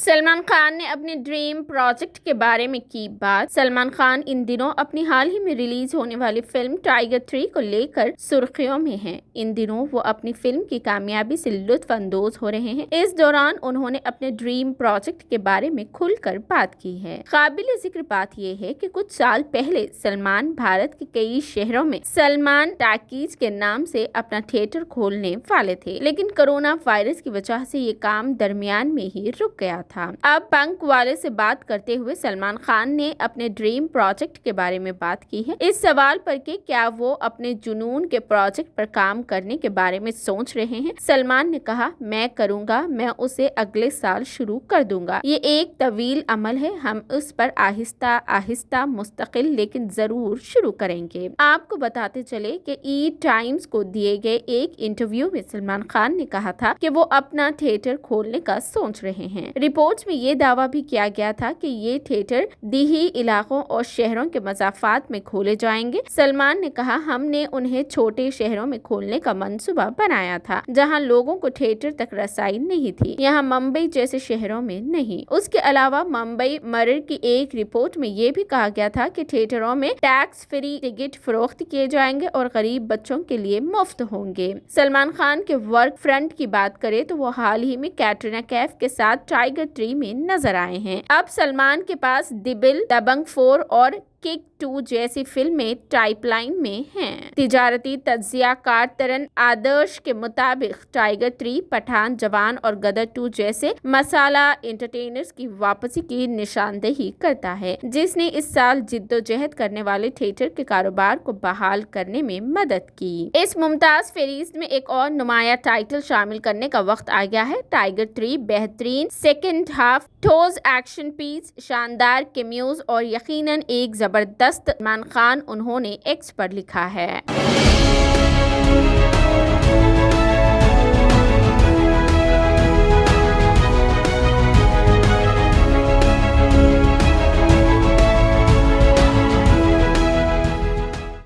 سلمان خان نے اپنے dream project کے بارے میں کی بات۔ سلمان خان ان دنوں اپنی حال ہی میں ریلیز ہونے والی فلم ٹائیگر 3 کو لے کر سرخیوں میں ہیں۔ ان دنوں وہ اپنی فلم کی کامیابی سے لطف اندوز ہو رہے ہیں۔ اس دوران انہوں نے اپنے ڈریم پروجیکٹ کے بارے میں کھل کر بات کی ہے۔ قابل ذکر بات یہ ہے کہ کچھ سال پہلے سلمان بھارت کے کئی شہروں میں سلمان ٹاکیز کے نام سے اپنا تھیٹر کھولنے والے تھے، لیکن کورونا وائرس کی وجہ سے یہ کام درمیان میں ہی رک گیا تھا۔ اب پنک والے سے بات کرتے ہوئے سلمان خان نے اپنے ڈریم پروجیکٹ کے بارے میں بات کی ہے۔ اس سوال پر کہ کیا وہ اپنے جنون کے پروجیکٹ پر کام کرنے کے بارے میں سوچ رہے ہیں، سلمان نے کہا، میں کروں گا، میں اسے اگلے سال شروع کر دوں گا۔ یہ ایک طویل عمل ہے، ہم اس پر آہستہ آہستہ مستقل لیکن ضرور شروع کریں گے۔ آپ کو بتاتے چلے کہ ای ٹائمز کو دیے گئے ایک انٹرویو میں سلمان خان نے کہا تھا کہ وہ اپنا تھیٹر کھولنے کا سوچ رہے ہیں۔ رپورٹس میں یہ دعویٰ بھی کیا گیا تھا کہ یہ تھیٹر دیہی علاقوں اور شہروں کے مسافات میں کھولے جائیں گے۔ سلمان نے کہا، ہم نے انہیں چھوٹے شہروں میں کھولنے کا منصوبہ بنایا تھا جہاں لوگوں کو تھیٹر تک رسائی نہیں تھی، یہاں ممبئی جیسے شہروں میں نہیں۔ اس کے علاوہ ممبئی مرر کی ایک رپورٹ میں یہ بھی کہا گیا تھا کہ تھیٹروں میں ٹیکس فری ٹکٹ فروخت کیے جائیں گے اور غریب بچوں کے لیے مفت ہوں گے۔ سلمان خان کے ورک فرنٹ کی بات کریں تو وہ حال ہی میں کیٹرینہ کیف کے ساتھ ٹائیگر 3 میں نظر آئے ہیں۔ اب سلمان کے پاس دبل، دبنگ 4 اور کک 2 جیسی فلمیں ٹائپ لائن میں ہیں۔ تجارتی تجزیہ کار ترن آدرش کے مطابق ٹائیگر 3 پٹھان، جوان اور غدر 2 جیسے مسالہ انٹرٹینرز کی واپسی کی نشاندہی کرتا ہے، جس نے اس سال جدوجہد کرنے والے تھیٹر کے کاروبار کو بحال کرنے میں مدد کی۔ اس ممتاز فہرست میں ایک اور نمایاں ٹائٹل شامل کرنے کا وقت آ گیا ہے۔ ٹائیگر 3 بہترین سیکنڈ ہاف، ٹھوس ایکشن پیس، شاندار کیمیوز اور یقیناً ایک زبردست سلمان خان، انہوں نے ایکس پر لکھا ہے۔